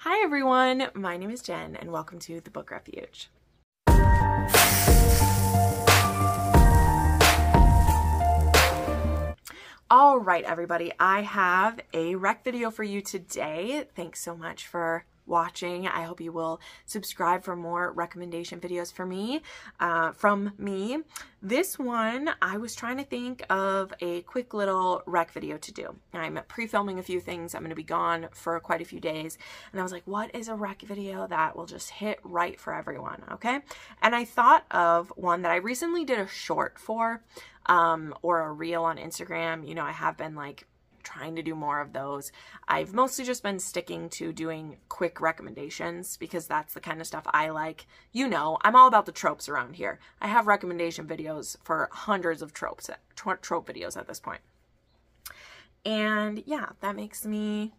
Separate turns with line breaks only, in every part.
Hi everyone, my name is Jen and welcome to the Book Refuge. All right, everybody, I have a rec video for you today. Thanks so much for watching. I hope you will subscribe for more recommendation videos for me, from me. This one, I was trying to think of a quick little rec video to do. I'm pre-filming a few things. I'm going to be gone for quite a few days. And I was like, what is a rec video that will just hit right for everyone? Okay. And I thought of one that I recently did a short for, or a reel on Instagram. You know, I have been like trying to do more of those. I've mostly just been sticking to doing quick recommendations because that's the kind of stuff I like. You know, I'm all about the tropes around here. I have recommendation videos for hundreds of trope videos at this point. And yeah, that makes me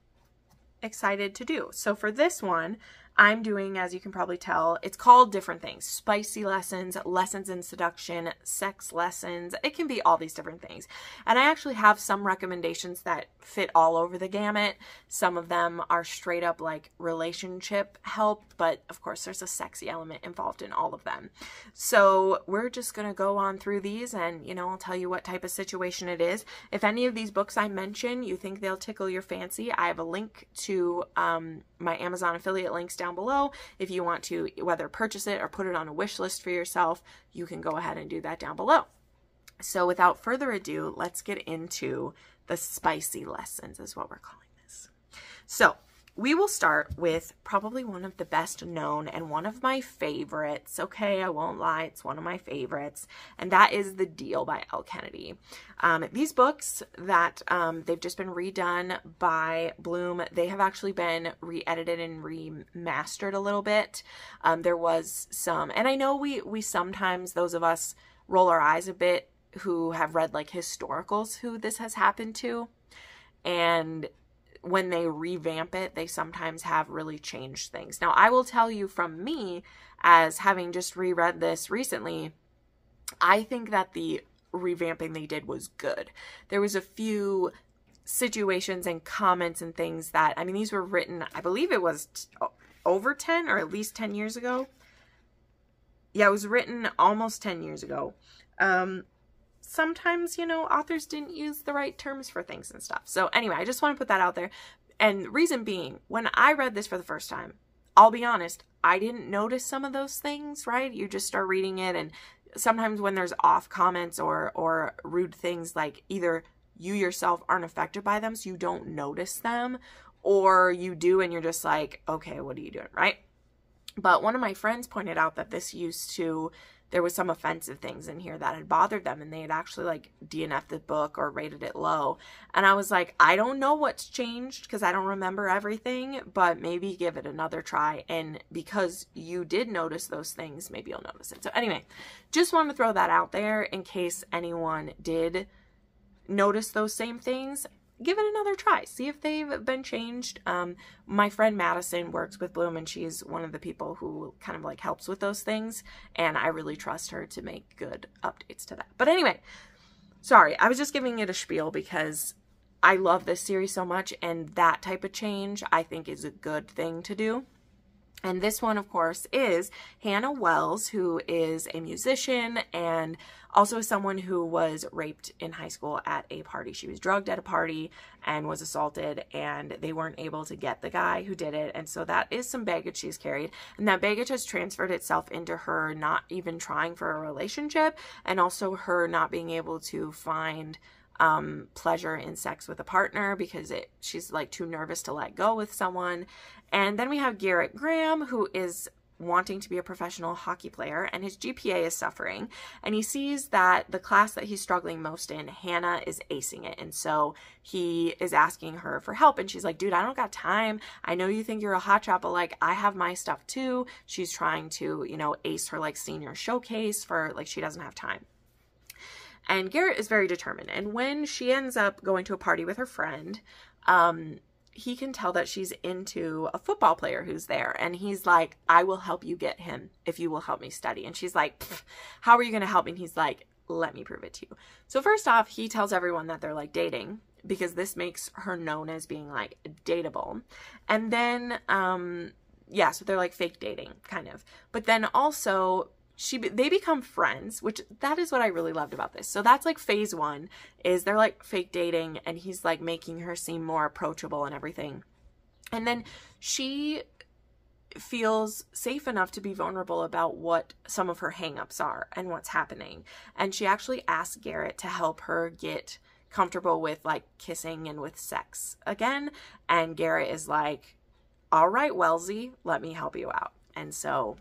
excited to do. So for this one, I'm doing, as you can probably tell, it's called different things. Spicy lessons, lessons in seduction, sex lessons. It can be all these different things. And I actually have some recommendations that fit all over the gamut. Some of them are straight up like relationship help, but of course there's a sexy element involved in all of them. So we're just going to go on through these and, you know, I'll tell you what type of situation it is. If any of these books I mention, you think they'll tickle your fancy, I have a link to my Amazon affiliate links down below. If you want to whether purchase it or put it on a wish list for yourself, you can go ahead and do that down below. So without further ado, let's get into the spicy lessons is what we're calling this. So we will start with probably one of the best known and one of my favorites. Okay, I won't lie, it's one of my favorites, and that is The Deal by Elle Kennedy. These books that they've just been redone by Bloom, they have actually been re-edited and remastered a little bit. There was some, and I know we sometimes, those of us, roll our eyes a bit who have read like historicals who this has happened to, and when they revamp it, they sometimes have really changed things. Now, I will tell you from me, as having just reread this recently, I think that the revamping they did was good. There was a few situations and comments and things that, I mean, these were written, I believe it was over 10 or at least 10 years ago. Yeah, it was written almost 10 years ago. Sometimes, you know, authors didn't use the right terms for things and stuff. So anyway, I just want to put that out there. And reason being, when I read this for the first time, I'll be honest, I didn't notice some of those things, right? You just start reading it, and sometimes when there's off comments or rude things, like either you yourself aren't affected by them, so you don't notice them, or you do and you're just like, okay, what are you doing, right? But one of my friends pointed out that this used to, there was some offensive things in here that had bothered them, and they had actually like DNF'd the book or rated it low. And I was like, I don't know what's changed because I don't remember everything, but maybe give it another try. And because you did notice those things, maybe you'll notice it. So anyway, just wanted to throw that out there in case anyone did notice those same things. Give it another try. See if they've been changed. My friend Madison works with Bloom, and she's one of the people who kind of like helps with those things. And I really trust her to make good updates to that. But anyway, sorry, I was just giving it a spiel because I love this series so much, and that type of change I think is a good thing to do. And this one, of course, is Hannah Wells, who is a musician and also someone who was raped in high school at a party. She was drugged at a party and was assaulted, and they weren't able to get the guy who did it. And so that is some baggage she's carried. And that baggage has transferred itself into her not even trying for a relationship, and also her not being able to find pleasure in sex with a partner because she's like too nervous to let go with someone. And then we have Garrett Graham, who is wanting to be a professional hockey player, and his GPA is suffering, and he sees that the class that he's struggling most in, Hannah is acing it, and so he is asking her for help, and she's like, dude, I don't got time. I know you think you're a hotshot, but like I have my stuff too. She's trying to, you know, ace her like senior showcase for like, she doesn't have time. And Garrett is very determined. And when she ends up going to a party with her friend, he can tell that she's into a football player who's there. And he's like, I will help you get him if you will help me study. And she's like, how are you going to help me? And he's like, let me prove it to you. So first off, he tells everyone that they're like dating because this makes her known as being like dateable. And then, yeah, so they're like fake dating kind of, but then also they become friends, which that is what I really loved about this. So that's like phase one, is they're like fake dating and he's like making her seem more approachable and everything. And then she feels safe enough to be vulnerable about what some of her hangups are and what's happening. And she actually asks Garrett to help her get comfortable with like kissing and with sex again. And Garrett is like, all right, Wellesley, let me help you out. And so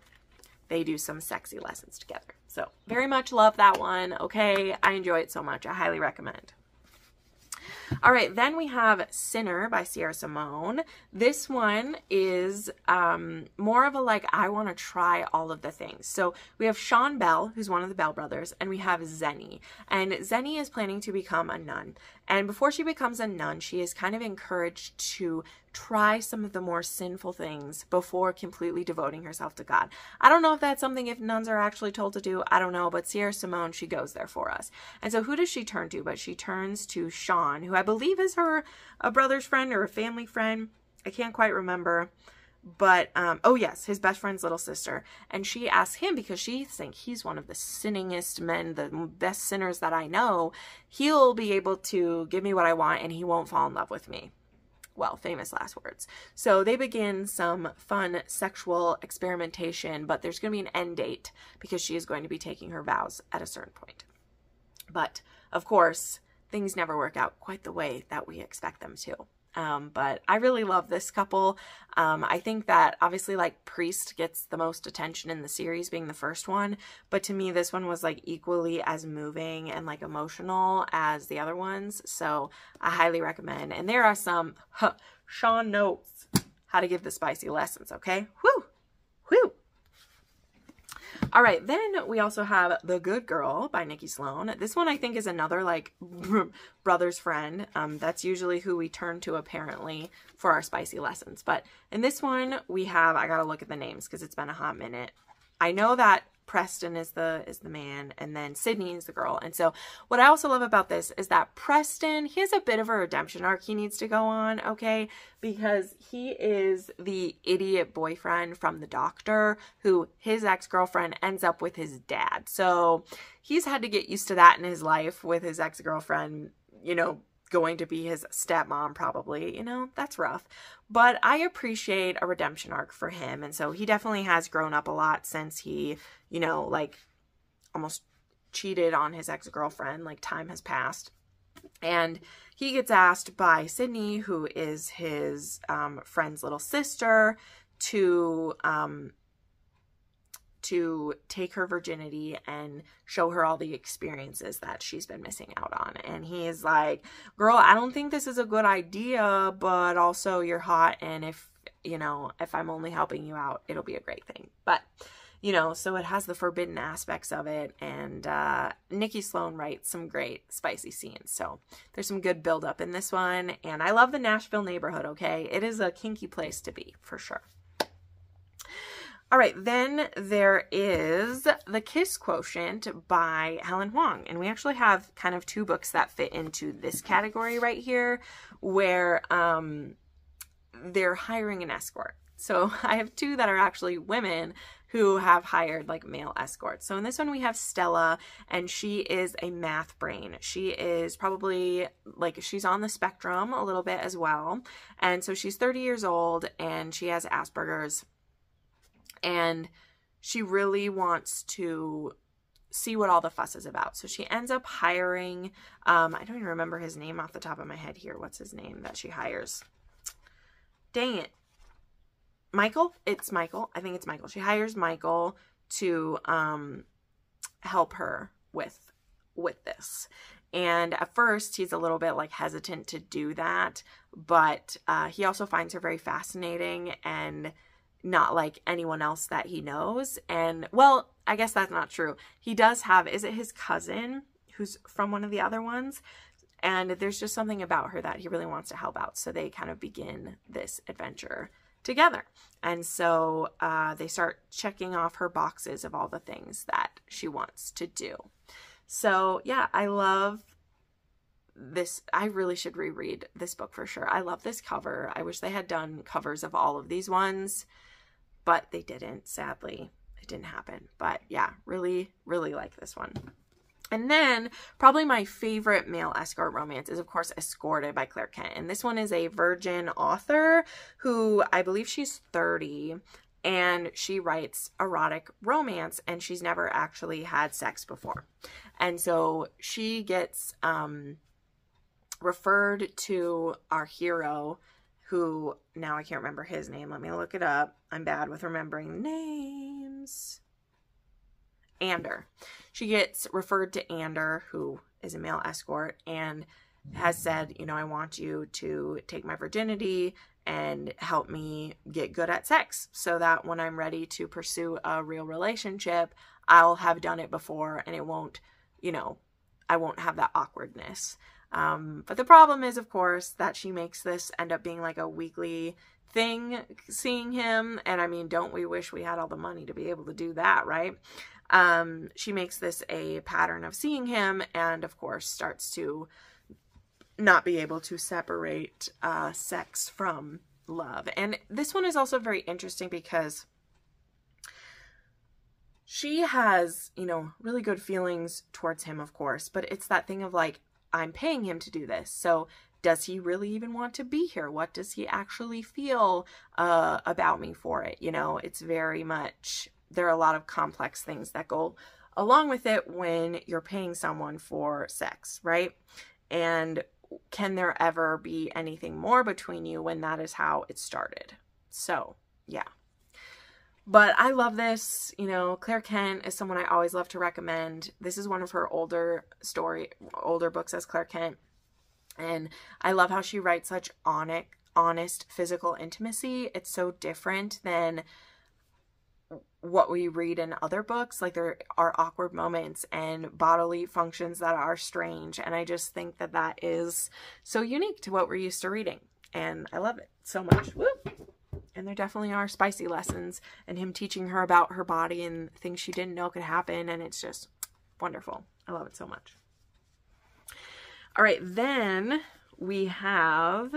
they do some sexy lessons together. So very much love that one. Okay. I enjoy it so much. I highly recommend. All right, then we have Sinner by Sierra Simone. This one is more of a like, I want to try all of the things. So we have Sean Bell, who's one of the Bell brothers, and we have Zenny. And Zenny is planning to become a nun. And before she becomes a nun, she is kind of encouraged to try some of the more sinful things before completely devoting herself to God. I don't know if that's something if nuns are actually told to do. I don't know, but Sierra Simone, she goes there for us. And so who does she turn to? But she turns to Sean, who I believe is a brother's friend or a family friend. I can't quite remember. But, oh yes, his best friend's little sister. And she asks him, because she thinks he's one of the sinningest men, the best sinners that I know. He'll be able to give me what I want and he won't fall in love with me. Well, famous last words. So they begin some fun sexual experimentation, but there's going to be an end date because she is going to be taking her vows at a certain point. But of course, things never work out quite the way that we expect them to. But I really love this couple. I think that obviously like Priest gets the most attention in the series being the first one, but to me this one was like equally as moving and like emotional as the other ones. So I highly recommend. And there are some Sean notes how to give the spicy lessons. Okay. Whew. Whew. All right, then we also have The Good Girl by Nikki Sloan. This one I think is another like brother's friend. That's usually who we turn to apparently for our spicy lessons. But in this one we have, I gotta look at the names because it's been a hot minute. I know that Preston is the man, and then Sydney is the girl. And so what I also love about this is that Preston, he has a bit of a redemption arc he needs to go on, okay? Because he is the idiot boyfriend from the doctor who his ex-girlfriend ends up with his dad. So he's had to get used to that in his life with his ex-girlfriend, you know, going to be his stepmom probably, you know, that's rough. But I appreciate a redemption arc for him. And so he definitely has grown up a lot since he, you know, like almost cheated on his ex-girlfriend, like time has passed. And he gets asked by Sydney, who is his friend's little sister, to take her virginity and show her all the experiences that she's been missing out on. And he is like, girl, I don't think this is a good idea, but also you're hot. And if, you know, if I'm only helping you out, it'll be a great thing. But, you know, so it has the forbidden aspects of it. And Nikki Sloan writes some great spicy scenes. So there's some good buildup in this one. And I love the Nashville neighborhood, okay? It is a kinky place to be, for sure. All right, then there is The Kiss Quotient by Helen Huang. And we actually have kind of two books that fit into this category right here where they're hiring an escort. So I have two that are actually women who have hired like male escorts. So in this one we have Stella, and she is a math brain. She is probably like, she's on the spectrum a little bit as well. And so she's 30 years old and she has Asperger's. And she really wants to see what all the fuss is about. So she ends up hiring, I don't even remember his name off the top of my head here. What's his name that she hires? Dang it. Michael? It's Michael. I think it's Michael. She hires Michael to help her with this. And at first he's a little bit like hesitant to do that, but he also finds her very fascinating and not like anyone else that he knows. And well, I guess that's not true. He does have, is it his cousin who's from one of the other ones? And there's just something about her that he really wants to help out. So they kind of begin this adventure together. And so they start checking off her boxes of all the things that she wants to do. So yeah, I love I really should reread this book for sure. I love this cover. I wish they had done covers of all of these ones, but they didn't, sadly. It didn't happen. But yeah, really, really like this one. And then probably my favorite male escort romance is, of course, Escorted by Claire Kent. And this one is a virgin author who I believe she's 30 and she writes erotic romance and she's never actually had sex before. And so she gets referred to our hero, who now I can't remember his name. Let me look it up. I'm bad with remembering names. Ander. She gets referred to Ander, who is a male escort, and has said, you know, I want you to take my virginity and help me get good at sex so that when I'm ready to pursue a real relationship, I'll have done it before and it won't, you know, I won't have that awkwardness. But the problem is, of course, that she makes this end up being like a weekly thing, seeing him. And I mean, don't we wish we had all the money to be able to do that, right? She makes this a pattern of seeing him and, of course, starts to not be able to separate sex from love. And this one is also very interesting because she has, you know, really good feelings towards him, of course, but it's that thing of like, I'm paying him to do this. So does he really even want to be here? What does he actually feel about me for it? You know, it's very much, there are a lot of complex things that go along with it when you're paying someone for sex, right? And can there ever be anything more between you when that is how it started? So, yeah. But I love this. You know, Claire Kent is someone I always love to recommend. This is one of her older books as Claire Kent. And I love how she writes such honest physical intimacy. It's so different than what we read in other books. Like, there are awkward moments and bodily functions that are strange. And I just think that that is so unique to what we're used to reading. And I love it so much. Woo! And there definitely are spicy lessons and him teaching her about her body and things she didn't know could happen. And it's just wonderful. I love it so much. All right, then we have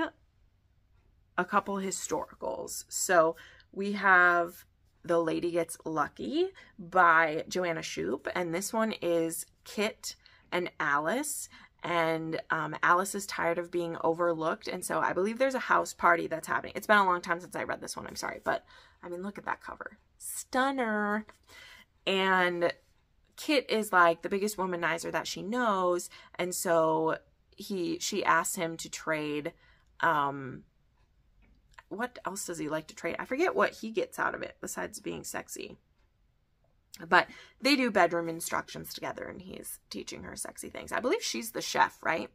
a couple historicals. So we have The Lady Gets Lucky by Joanna Shupe. And this one is Kit and Alice. And Alice is tired of being overlooked. And so I believe there's a house party that's happening. It's been a long time since I read this one. I'm sorry. But, I mean, look at that cover. Stunner. And Kit is like the biggest womanizer that she knows. And so she asks him to trade. What else does he like to trade? I forget what he gets out of it besides being sexy. But they do bedroom instructions together and he's teaching her sexy things. I believe she's the chef, right?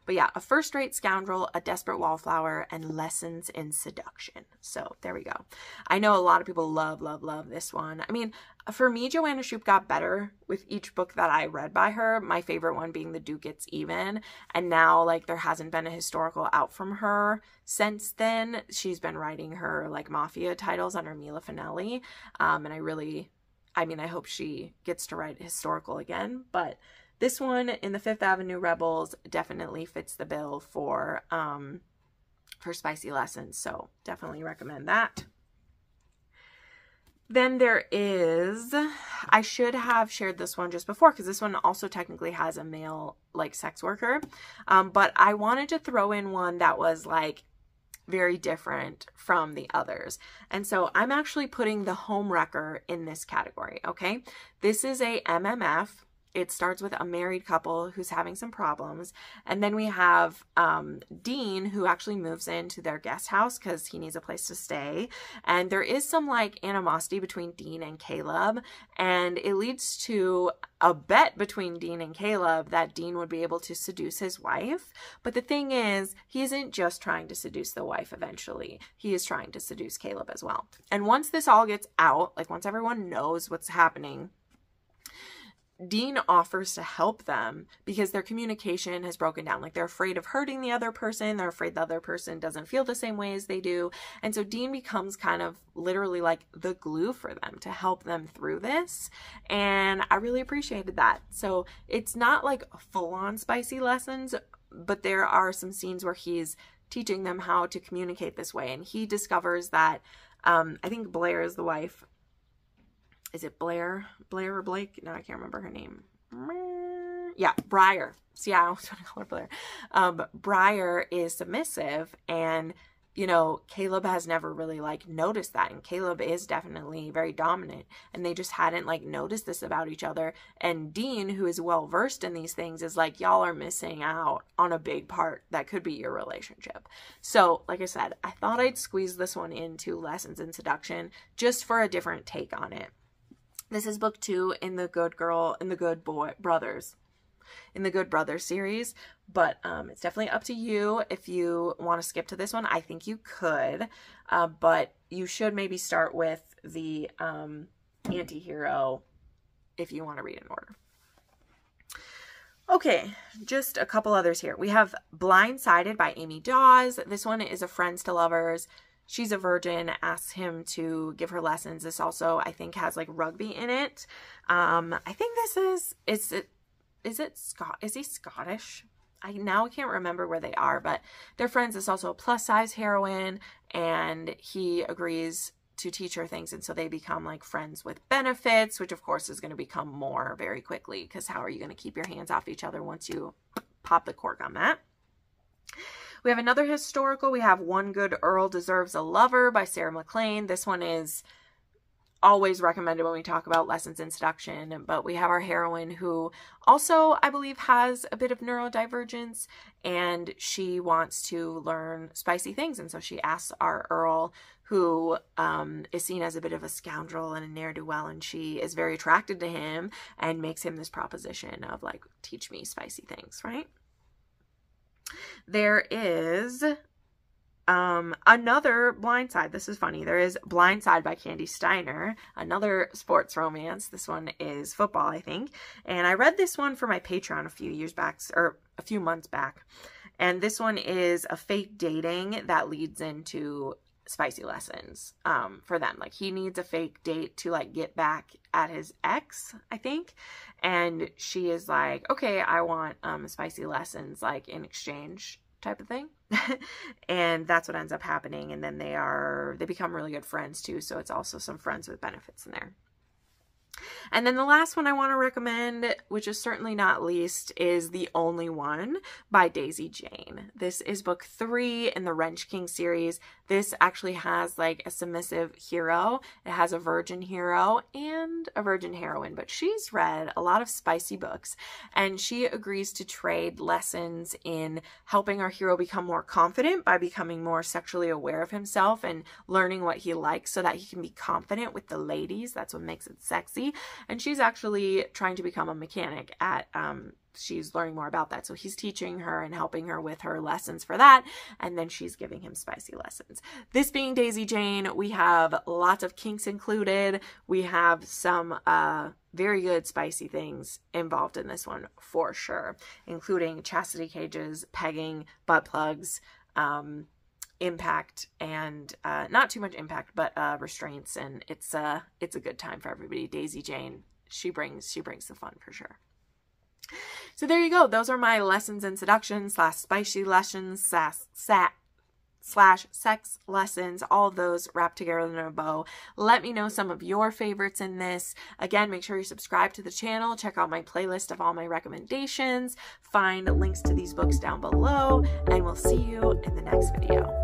But yeah, a first-rate scoundrel, a desperate wallflower, and lessons in seduction. So there we go. I know a lot of people love, love, love this one. I mean, for me, Joanna Shupe got better with each book that I read by her. My favorite one being The Duke Gets Even. And now, like, there hasn't been a historical out from her since then. She's been writing her, like, mafia titles under Mila Finelli. And I hope she gets to write historical again. But this one in the Fifth Avenue Rebels definitely fits the bill for spicy lessons. So definitely recommend that. Then there is, I should have shared this one just before because this one also technically has a male, like, sex worker. But I wanted to throw in one that was, like, very different from the others. And so I'm actually putting The Homewrecker in this category, okay? This is a MMF. It starts with a married couple who's having some problems. And then we have Dean, who actually moves into their guest house because he needs a place to stay. And there is some, like, animosity between Dean and Caleb. And it leads to a bet between Dean and Caleb that Dean would be able to seduce his wife. But the thing is, he isn't just trying to seduce the wife eventually. He is trying to seduce Caleb as well. And once this all gets out, like, once everyone knows what's happening, Dean offers to help them because their communication has broken down. Like, they're afraid of hurting the other person. They're afraid the other person doesn't feel the same way as they do. And so Dean becomes kind of literally like the glue for them to help them through this. And I really appreciated that. So it's not like full-on spicy lessons, but there are some scenes where he's teaching them how to communicate this way. And he discovers that, I think Blair is the wife. Is it Blair or Blake? No, I can't remember her name. Yeah, Briar. See, I always want to call her Blair. Briar is submissive, and, you know, Caleb has never really, like, noticed that. And Caleb is definitely very dominant, and they just hadn't, like, noticed this about each other. And Dean, who is well-versed in these things, is like, y'all are missing out on a big part that could be your relationship. So, like I said, I thought I'd squeeze this one into Lessons in Seduction just for a different take on it. This is book 2 in the Good Brothers series, but it's definitely up to you if you want to skip to this one. I think you could, but you should maybe start with the anti-hero if you want to read in order. Okay, just a couple others here. We have Blindsided by Amy Dawes. This one is a friends to lovers. She's a virgin, asks him to give her lessons. This also, I think, has like rugby in it. I think this is he Scottish? I can't remember where they are, but they're friends. It's also a plus size heroine, and he agrees to teach her things. And so they become like friends with benefits, which of course is going to become more very quickly, because how are you going to keep your hands off each other once you pop the cork on that? We have another historical. We have One Good Earl Deserves a Lover by Sarah MacLean. This one is always recommended when we talk about Lessons in Seduction, but we have our heroine who also, I believe, has a bit of neurodivergence, and she wants to learn spicy things. And so she asks our Earl, who is seen as a bit of a scoundrel and a ne'er-do-well, and she is very attracted to him and makes him this proposition of like, teach me spicy things, right? There is another Blindside. This is funny. There is Blindside by Candy Steiner, another sports romance. This one is football, I think. And I read this one for my Patreon a few months back. And this one is a fake dating that leads into spicy lessons for them. Like, he needs a fake date to like get back at his ex, I think. And she is like, okay, I want spicy lessons, like in exchange type of thing. And that's what ends up happening. And then they become really good friends too. So it's also some friends with benefits in there. And then the last one I want to recommend, which is certainly not least, is The Only One by Daisy Jane. This is book 3 in the Wrench King series. This actually has like a submissive hero. It has a virgin hero and a virgin heroine, but she's read a lot of spicy books, and she agrees to trade lessons in helping our hero become more confident by becoming more sexually aware of himself and learning what he likes so that he can be confident with the ladies. That's what makes it sexy. And she's actually trying to become a mechanic at, she's learning more about that. So he's teaching her and helping her with her lessons for that. And then she's giving him spicy lessons. This being Daisy Jane, we have lots of kinks included. We have some very good spicy things involved in this one for sure, including chastity cages, pegging, butt plugs, impact, and not too much impact, but restraints. And it's a good time for everybody. Daisy Jane, she brings the fun for sure. So there you go. Those are my Lessons in Seduction / spicy lessons / sex lessons, all of those wrapped together in a bow. Let me know some of your favorites in this. Again, make sure you subscribe to the channel. Check out my playlist of all my recommendations. Find links to these books down below, and we'll see you in the next video.